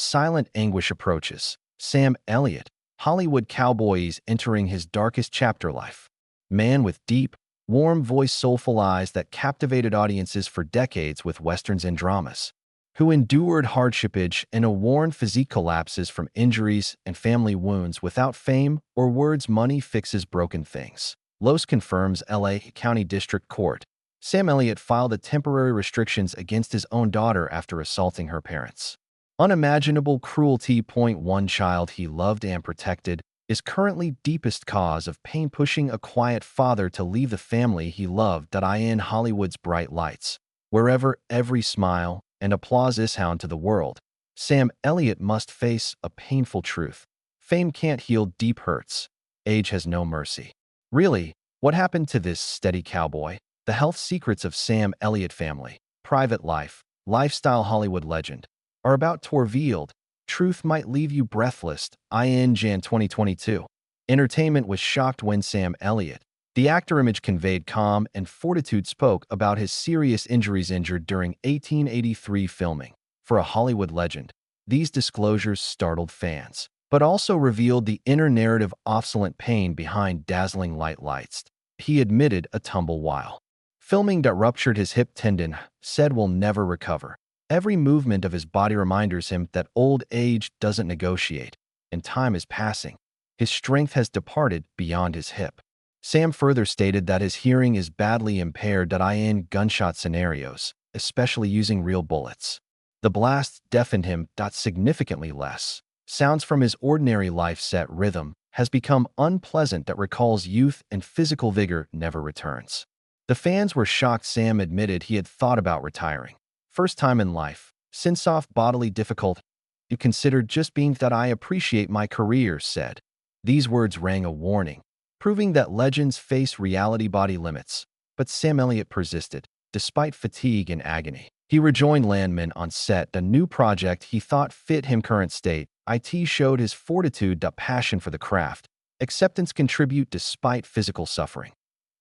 silent anguish approaches. Sam Elliott, Hollywood cowboy, is entering his darkest chapter life. Man with deep, warm voice, soulful eyes that captivated audiences for decades with westerns and dramas, who endured hardship and a worn physique, collapses from injuries and family wounds without fame or words. Money fixes broken things. Los confirms. LA County District Court. Sam Elliott filed a temporary restrictions against his own daughter after assaulting her parents. Unimaginable cruelty. One child he loved and protected is currently deepest cause of pain, pushing a quiet father to leave the family he loved. In Hollywood's bright lights, wherever every smile and applause is sound to the world, Sam Elliott must face a painful truth. Fame can't heal deep hurts. Age has no mercy. Really, what happened to this steady cowboy? The health secrets of Sam Elliott family, private life, lifestyle, Hollywood legend are about to revealed. Truth might leave you breathless. In Jan 2022, entertainment was shocked when Sam Elliott, the actor, image conveyed calm and fortitude, spoke about his serious injuries injured during 1883 filming for a Hollywood legend. These disclosures startled fans, but also revealed the inner narrative of silent pain behind dazzling lights. He admitted a tumble while filming that ruptured his hip tendon, said will never recover. Every movement of his body reminds him that old age doesn't negotiate, and time is passing. His strength has departed beyond his hip. Sam further stated that his hearing is badly impaired in gunshot scenarios, especially using real bullets. The blast deafened him. Significantly less sounds from his ordinary life. Set rhythm has become unpleasant that recalls youth, and physical vigor never returns. The fans were shocked. Sam admitted he had thought about retiring. First time in life, since off bodily difficult, you considered just being. I appreciate my career, said. These words rang a warning, proving that legends face reality body limits. But Sam Elliott persisted, despite fatigue and agony. He rejoined Landman on set, a new project he thought fit him current state. It showed his fortitude, passion for the craft, acceptance contribute despite physical suffering.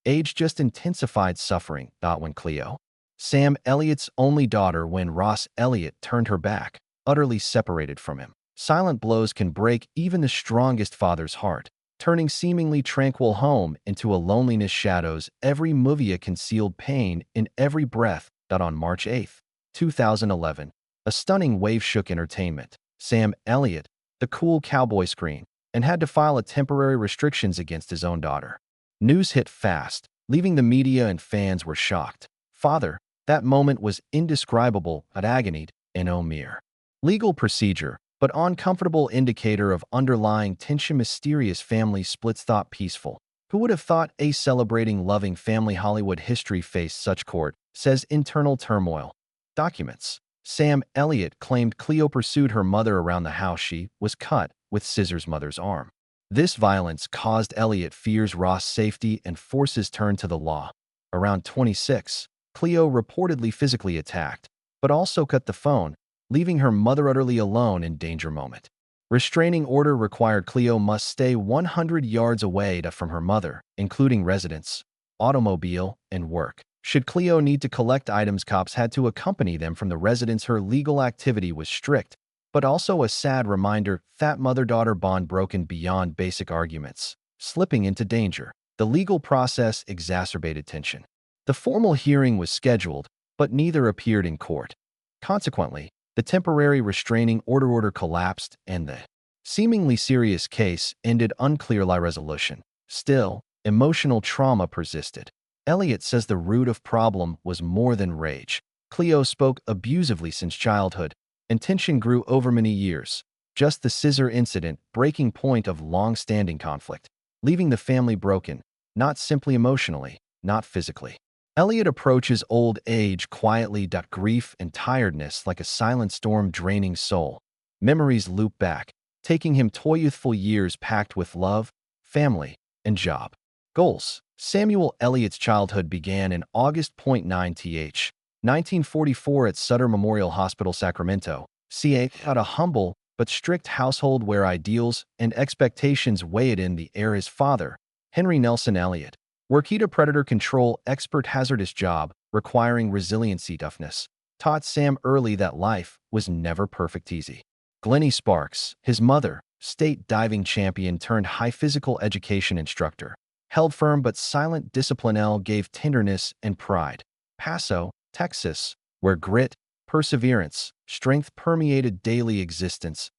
Age just intensified suffering. When Cleo, Sam Elliott's only daughter, when Ross Elliott turned her back, utterly separated from him. Silent blows can break even the strongest father's heart, turning seemingly tranquil home into a loneliness. Shadows every movie, a concealed pain in every breath. On March 8, 2011, a stunning wave shook entertainment. Sam Elliott, the cool cowboy, screen and had to file a temporary restrictions against his own daughter. News hit fast, leaving the media and fans were shocked. Father, that moment was indescribable, agonied, and mere legal procedure, but uncomfortable indicator of underlying tension. Mysterious family splits. Peaceful. Who would have thought a celebrating loving family Hollywood history faced such court, says internal turmoil. Documents. Sam Elliott claimed Cleo pursued her mother around the house. She was cut with scissors mother's arm. This violence caused Elliott fears Ross' safety and forces turned to the law. Around 26, Cleo reportedly physically attacked, but also cut the phone, leaving her mother utterly alone in danger moment. Restraining order required Cleo must stay 100 yards away from her mother, including residence, automobile, and work. Should Cleo need to collect items, cops had to accompany them from the residence. Her legal activity was strict, but also a sad reminder that mother-daughter bond broken beyond basic arguments, slipping into danger. The legal process exacerbated tension. The formal hearing was scheduled, but neither appeared in court. Consequently, the temporary restraining order collapsed, and the seemingly serious case ended unclear resolution. Still, emotional trauma persisted. Elliott says the root of problem was more than rage. Cleo spoke abusively since childhood, and tension grew over many years. Just the scissor incident, breaking point of long-standing conflict, leaving the family broken, not simply emotionally, not physically. Elliott approaches old age quietly. Grief and tiredness like a silent storm draining soul. Memories loop back, taking him to youthful years packed with love, family, and job. Goals. Samuel Elliott's childhood began in August 1944 at Sutter Memorial Hospital, Sacramento. CA had a humble but strict household where ideals and expectations weighed in the air. His father, Henry Nelson Elliott, worked a predator control expert hazardous job requiring resiliency. Toughness taught Sam early that life was never perfect easy. Glennie Sparks, his mother, state diving champion turned high physical education instructor, held firm but silent discipline L gave tenderness and pride. Paso, Texas, where grit, perseverance, strength permeated daily existence.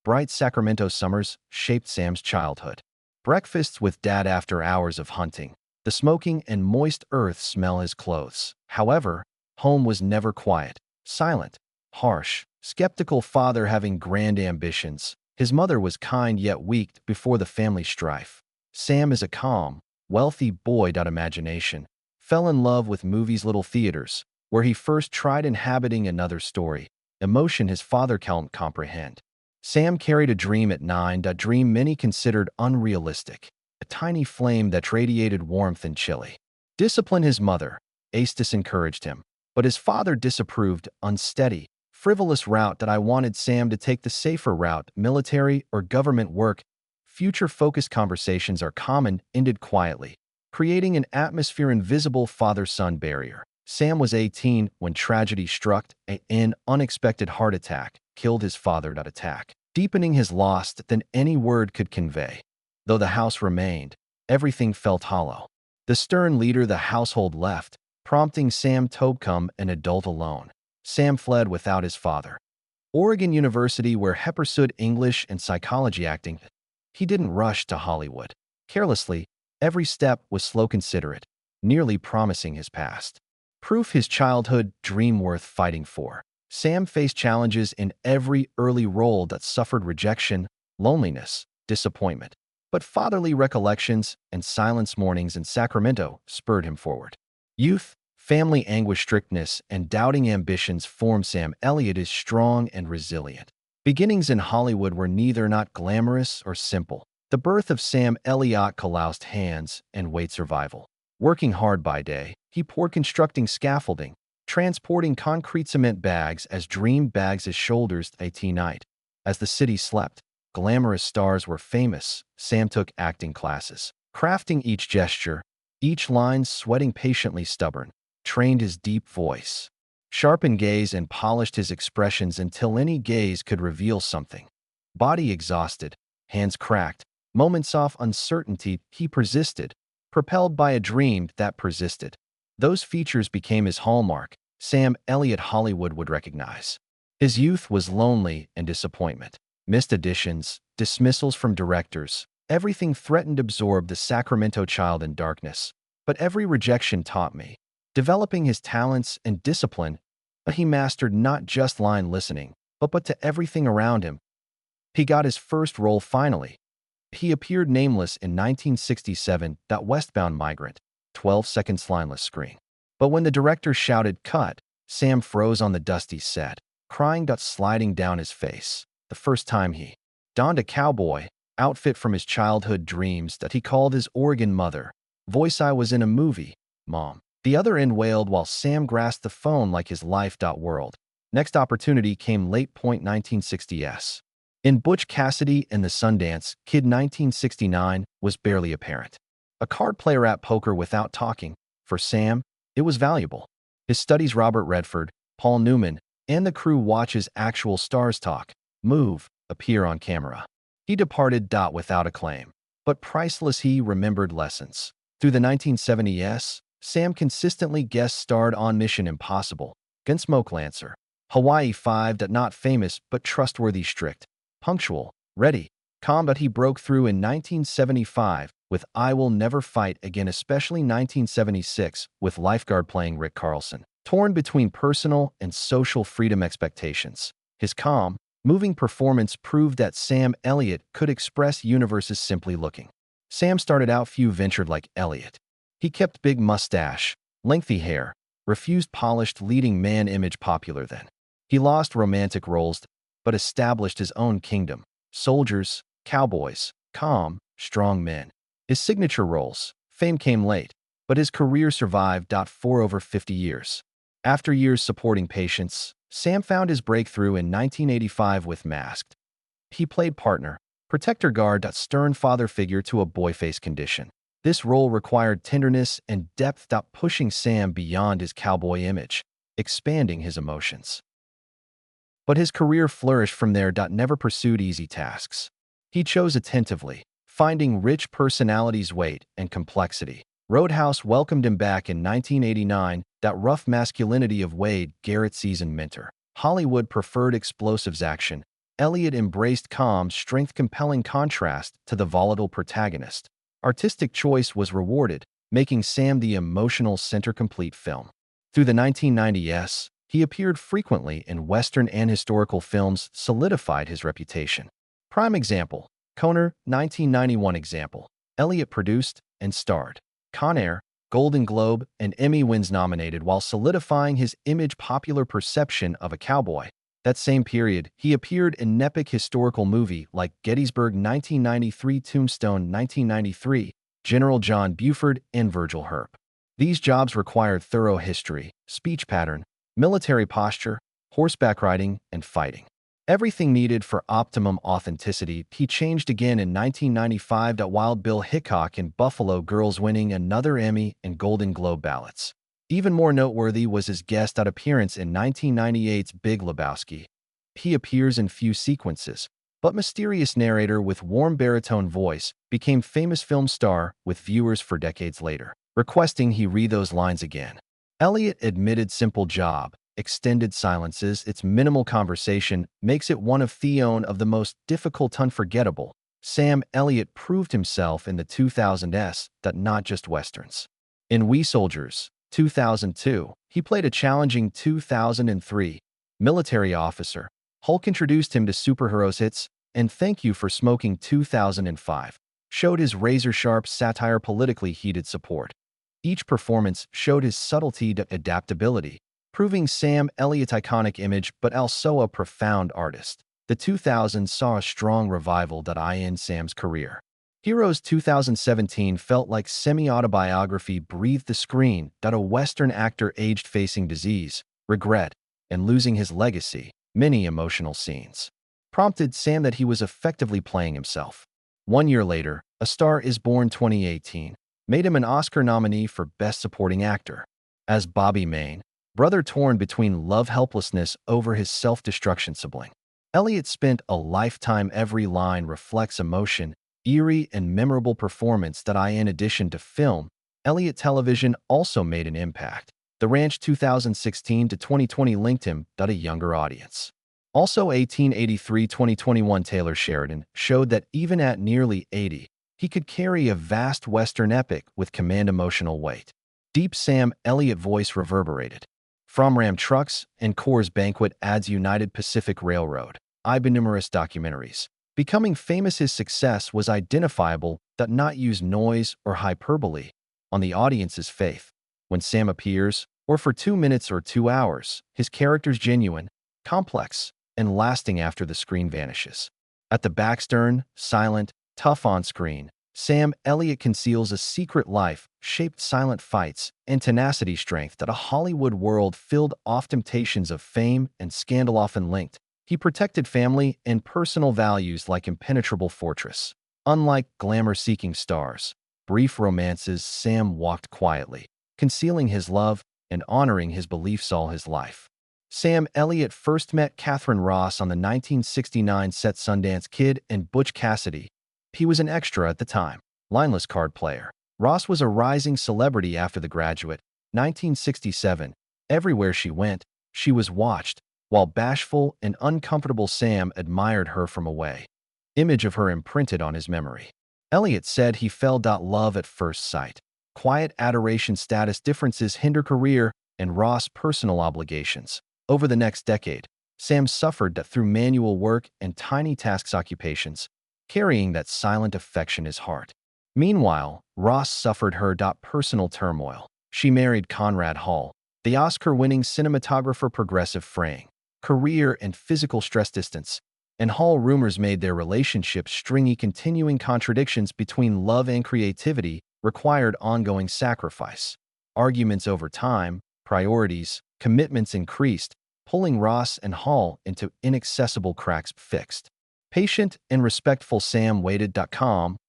Bright Sacramento summers shaped Sam's childhood. Breakfasts with Dad after hours of hunting. The smoking and moist earth smell his clothes. However, home was never quiet, silent, harsh. Skeptical father having grand ambitions. His mother was kind yet weak before the family strife. Sam is a calm, wealthy boy. Imagination. Fell in love with movies, little theaters, where he first tried inhabiting another story. Emotion his father can't comprehend. Sam carried a dream at 9, a dream many considered unrealistic. A tiny flame that radiated warmth and chilly. Discipline his mother. Aestus encouraged him. But his father disapproved, unsteady, frivolous route that I wanted Sam to take the safer route, military or government work. Future-focused conversations are common, ended quietly, creating an atmosphere invisible father-son barrier. Sam was 18 when tragedy struck. An unexpected heart attack killed his father. Attack, deepening his loss than any word could convey. Though the house remained, everything felt hollow. The stern leader the household left, prompting Sam to become an adult alone. Sam fled without his father. Oregon University, where he pursued English and psychology acting. He didn't rush to Hollywood. Carelessly, every step was slow, considerate, nearly promising his past. Proof his childhood dream worth fighting for. Sam faced challenges in every early role that suffered rejection, loneliness, disappointment. But fatherly recollections and silence mornings in Sacramento spurred him forward. Youth, family anguish, strictness, and doubting ambitions formed Sam Elliott is strong and resilient. Beginnings in Hollywood were neither not glamorous or simple. The birth of Sam Elliott calloused hands and weight survival. Working hard by day, he poured constructing scaffolding, transporting concrete cement bags as dream bags his shoulders at night. As the city slept, glamorous stars were famous. Sam took acting classes, crafting each gesture, each line, sweating patiently, stubborn, trained his deep voice, sharpened gaze, and polished his expressions until any gaze could reveal something. Body exhausted, hands cracked, moments off uncertainty, he persisted, propelled by a dream that persisted. Those features became his hallmark. Sam Elliott Hollywood would recognize. His youth was lonely and disappointment. Missed auditions, dismissals from directors, everything threatened to absorb the Sacramento child in darkness. But every rejection taught me. Developing his talents and discipline, he mastered not just line listening, but to everything around him. He got his first role finally. He appeared nameless in 1967, that Westbound Migrant, 12 seconds lineless screen. But when the director shouted, "Cut," Sam froze on the dusty set, crying, sliding down his face. The first time he donned a cowboy outfit from his childhood dreams that he called his Oregon mother. Voice, "I was in a movie, Mom." The other end wailed while Sam grasped the phone like his life. World. Next opportunity came late point 1960s. In Butch Cassidy and the Sundance Kid 1969 was barely apparent. A card player at poker without talking. For Sam, it was valuable. His studies Robert Redford, Paul Newman, and the crew watches actual stars talk, move, appear on camera. He departed. Without acclaim. But priceless, he remembered lessons. Through the 1970s, Sam consistently guest starred on Mission Impossible, Gunsmoke Lancer, Hawaii 5. Not famous but trustworthy, strict, punctual, ready, calm. But he broke through in 1975 with I Will Never Fight Again, especially 1976 with Lifeguard playing Rick Carlson. Torn between personal and social freedom expectations, his calm, moving performance proved that Sam Elliott could express universes simply looking. Sam started out few ventured like Elliott. He kept big mustache, lengthy hair, refused polished leading man image popular then. He lost romantic roles, but established his own kingdom. Soldiers, cowboys, calm, strong men. His signature roles, fame came late, but his career survived. For over 50 years. After years supporting patients, Sam found his breakthrough in 1985 with Masked. He played partner, protector guard, stern father figure to a boy-face condition. This role required tenderness and depth, pushing Sam beyond his cowboy image, expanding his emotions. But his career flourished from there. Never pursued easy tasks. He chose attentively, finding rich personalities' weight and complexity. Roadhouse welcomed him back in 1989. That rough masculinity of Wade, Garrett's seasoned mentor. Hollywood preferred explosives action. Elliott embraced calm, strength, compelling contrast to the volatile protagonist. Artistic choice was rewarded, making Sam the emotional center complete film. Through the 1990s, he appeared frequently in Western and historical films, solidified his reputation. Prime example, Coner, 1991 example. Elliott produced and starred. Con Air, Golden Globe, and Emmy wins nominated while solidifying his image popular perception of a cowboy. That same period, he appeared in an epic historical movie like Gettysburg 1993, Tombstone 1993, General John Buford, and Virgil Herp. These jobs required thorough history, speech pattern, military posture, horseback riding, and fighting. Everything needed for optimum authenticity. He changed again in 1995 at Wild Bill Hickok in Buffalo Girls, winning another Emmy and Golden Globe ballots. Even more noteworthy was his guest appearance in 1998's Big Lebowski. He appears in few sequences, but mysterious narrator with warm baritone voice became famous film star with viewers for decades later, requesting he read those lines again. Elliott admitted simple job, extended silences, its minimal conversation makes it one of the most difficult unforgettable. Sam Elliott proved himself in the 2000s that not just westerns. In We Soldiers, 2002, he played a challenging 2003 military officer. Hulk introduced him to superheroes hits, and Thank You for Smoking 2005 showed his razor-sharp satire, politically heated support. Each performance showed his subtlety to adaptability, proving Sam Elliott's iconic image but also a profound artist. The 2000s saw a strong revival in Sam's career. Heroes 2017 felt like semi-autobiography breathed the screen. A Western actor aged facing disease, regret, and losing his legacy, many emotional scenes, prompted Sam that he was effectively playing himself. 1 year later, A Star Is Born 2018 made him an Oscar nominee for Best Supporting Actor. As Bobby Maine, brother torn between love helplessness over his self-destruction sibling. Elliott spent a lifetime. Every line reflects emotion, eerie and memorable performance. In addition to film, Elliott television also made an impact. The Ranch 2016 to 2020 linked him to a younger audience. Also 1883-2021 Taylor Sheridan showed that even at nearly 80, he could carry a vast Western epic with command emotional weight. Deep Sam Elliott voice reverberated. From Ram Trucks and Coors Banquet adds United Pacific Railroad. Numerous documentaries. Becoming famous, his success was identifiable, not use noise or hyperbole on the audience's faith. When Sam appears, or for 2 minutes or 2 hours, his character's genuine, complex, and lasting after the screen vanishes. At the backstern, silent, tough on screen, Sam Elliott conceals a secret life, shaped silent fights, and tenacity strength that a Hollywood world filled off temptations of fame and scandal often linked. He protected family and personal values like impenetrable fortress. Unlike glamour-seeking stars, brief romances, Sam walked quietly, concealing his love and honoring his beliefs all his life. Sam Elliott first met Catherine Ross on the 1969 set Sundance Kid and Butch Cassidy. He was an extra at the time, lineless card player. Ross was a rising celebrity after The Graduate, 1967. Everywhere she went, she was watched, while bashful and uncomfortable Sam admired her from away. Image of her imprinted on his memory. Elliott said he fell love at first sight. Quiet adoration, status differences hinder career, and Ross personal obligations. Over the next decade, Sam suffered through manual work and tiny tasks occupations, carrying that silent affection in his heart. Meanwhile, Ross suffered her personal turmoil. She married Conrad Hall, the Oscar-winning cinematographer, progressive fraying, career and physical stress distance, and Hall rumors made their relationship stringy. Continuing contradictions between love and creativity required ongoing sacrifice. Arguments over time, priorities, commitments increased, pulling Ross and Hall into inaccessible cracks. Fixed. Patient and respectful Sam waited.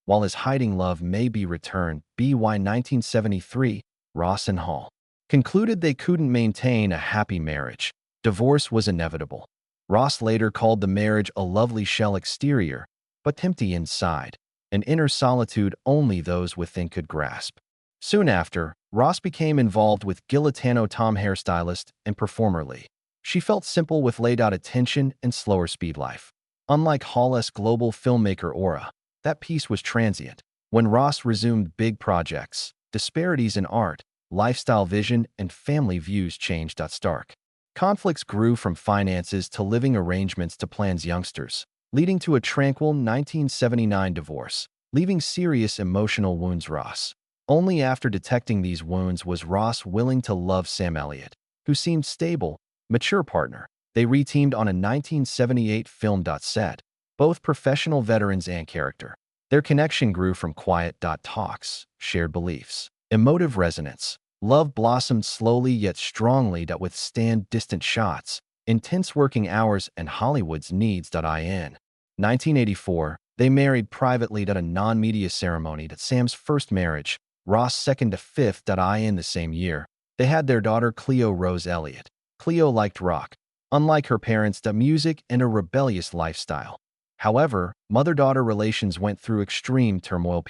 While his hiding love may be returned. BY 1973, Ross and Hall concluded they couldn't maintain a happy marriage. Divorce was inevitable. Ross later called the marriage a lovely shell exterior, but empty inside, an inner solitude only those within could grasp. Soon after, Ross became involved with Gilitano Tom hairstylist and performer Lee. She felt simple with laid-out attention and slower speed life. Unlike Hall's global filmmaker aura, that piece was transient. When Ross resumed big projects, disparities in art, lifestyle vision, and family views changed. Stark. Conflicts grew from finances to living arrangements to plans youngsters, leading to a tranquil 1979 divorce, leaving serious emotional wounds. Ross. Only after detecting these wounds was Ross willing to love Sam Elliott, who seemed stable, mature partner. They reteamed on a 1978 film. Set, both professional veterans and character. Their connection grew from quiet talks, shared beliefs, emotive resonance. Love blossomed slowly yet strongly that withstand distant shots, intense working hours, and Hollywood's needs. In 1984, they married privately at a non-media ceremony. Sam's first marriage, Ross' second to fifth. In the same year, they had their daughter Cleo Rose Elliott. Cleo liked rock, unlike her parents, music and a rebellious lifestyle. However, mother-daughter relations went through extreme turmoil.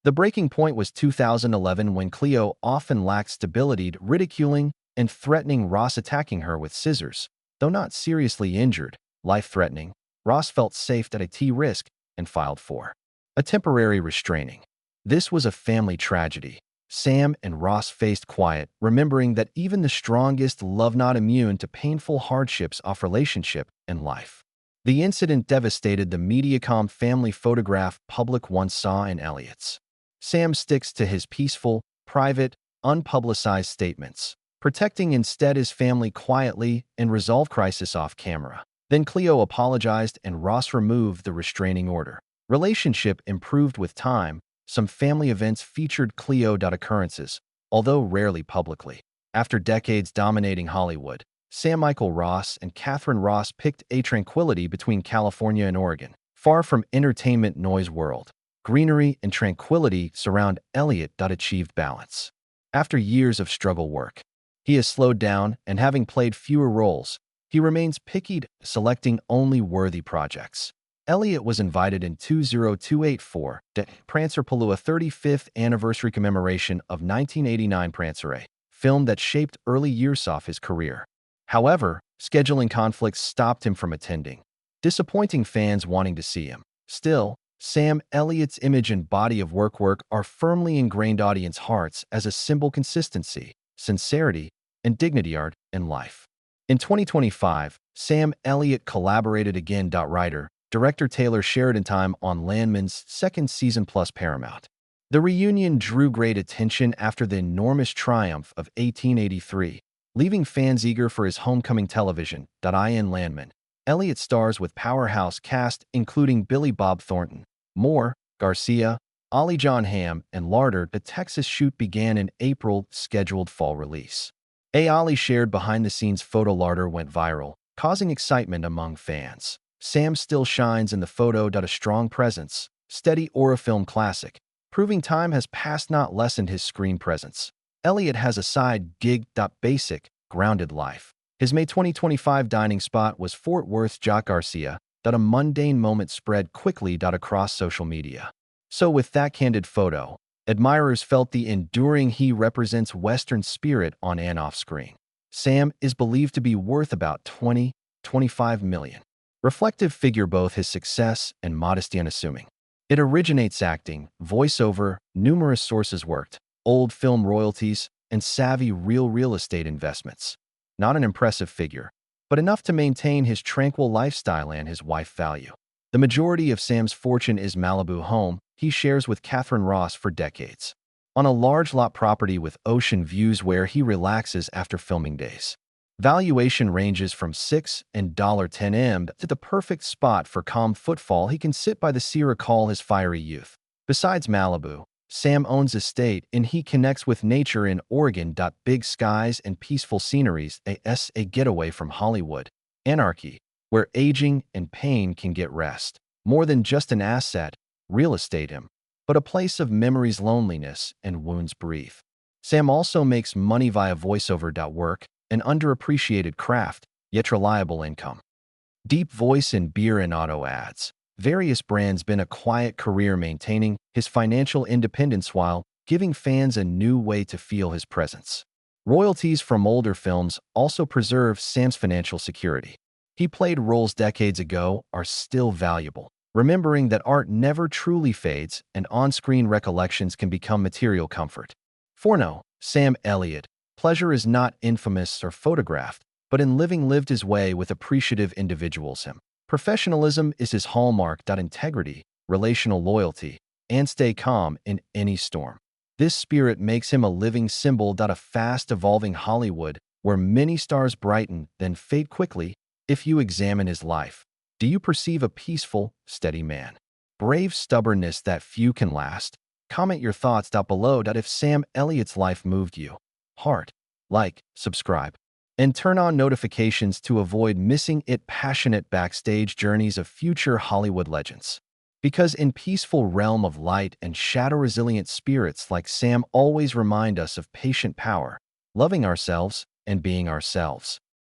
The breaking point was 2011 when Cleo often lacked stability, ridiculing and threatening Ross, attacking her with scissors. Though not seriously injured, life-threatening, Ross felt safe at a risk and filed for a temporary restraining. This was a family tragedy. Sam and Ross faced quiet, remembering that even the strongest love not immune to painful hardships of relationship and life. The incident devastated the Mediacom family photograph public once saw in Elliott's. Sam sticks to his peaceful, private, unpublicized statements, protecting instead his family quietly and resolve crisis off camera. Then Cleo apologized and Ross removed the restraining order. Relationship improved with time. Some family events featured Cleo. Occurrences, although rarely publicly. After decades dominating Hollywood, Sam Michael Ross and Catherine Ross picked a tranquility between California and Oregon, far from entertainment noise world. Greenery and tranquility surround Elliott. Achieved balance. After years of struggle work, he has slowed down, and having played fewer roles, he remains picky, selecting only worthy projects. Elliott was invited in 20284 to Prancer Palua 35th anniversary commemoration of 1989 Prancer, film that shaped early years of his career. However, scheduling conflicts stopped him from attending, disappointing fans wanting to see him. Still, Sam Elliott's image and body of work are firmly ingrained audience hearts as a symbol consistency, sincerity, and dignity art in life. In 2025, Sam Elliott collaborated again. Writer, director Taylor Sheridan time on Landman's second season plus Paramount. The reunion drew great attention after the enormous triumph of 1883, leaving fans eager for his homecoming television. In Landman, Elliott stars with powerhouse cast including Billy Bob Thornton, Moore, Garcia, Ollie John Hamm, and Larder. The Texas shoot began in April, scheduled fall release. Ollie shared behind-the-scenes photo. Larder went viral, causing excitement among fans. Sam still shines in the photo. A strong presence, steady aura, film classic, proving time has passed not lessened his screen presence. Elliott has a side gig. Basic, grounded life. His May 2025 dining spot was Fort Worth's Jock Garcia. A mundane moment spread quickly. Across social media. So with that candid photo, admirers felt the enduring he represents Western spirit on and off screen. Sam is believed to be worth about $20–25 million. Reflective figure, both his success and modesty unassuming. It originates acting, voiceover, numerous sources worked, old film royalties, and savvy real estate investments. Not an impressive figure, but enough to maintain his tranquil lifestyle and his wife value. The majority of Sam's fortune is Malibu home he shares with Catherine Ross for decades, on a large lot property with ocean views where he relaxes after filming days. Valuation ranges from $6 and $10M to the perfect spot for calm footfall. He can sit by the sea, recall his fiery youth. Besides Malibu, Sam owns estate and he connects with nature in Oregon. Big skies and peaceful sceneries, a getaway from Hollywood anarchy, where aging and pain can get rest. More than just an asset, real estate him, but a place of memories, loneliness, and wounds breathe. Sam also makes money via voiceover. Work, an underappreciated craft, yet reliable income. Deep voice in beer and auto ads. Various brands been a quiet career maintaining his financial independence while giving fans a new way to feel his presence. Royalties from older films also preserve Sam's financial security. He played roles decades ago are still valuable, remembering that art never truly fades and on-screen recollections can become material comfort. Forno, Sam Elliott, pleasure is not infamous or photographed, but in living lived his way with appreciative individuals him. Professionalism is his hallmark. Integrity, relational loyalty, and stay calm in any storm. This spirit makes him a living symbol. A fast-evolving Hollywood where many stars brighten then fade quickly. If you examine his life, do you perceive a peaceful, steady man? Brave stubbornness that few can last? Comment your thoughts down below. If Sam Elliott's life moved you, heart, like, subscribe, and turn on notifications to avoid missing it. Passionate backstage journeys of future Hollywood legends. Because in peaceful realm of light and shadow, resilient spirits like Sam always remind us of patient power, loving ourselves, and being ourselves.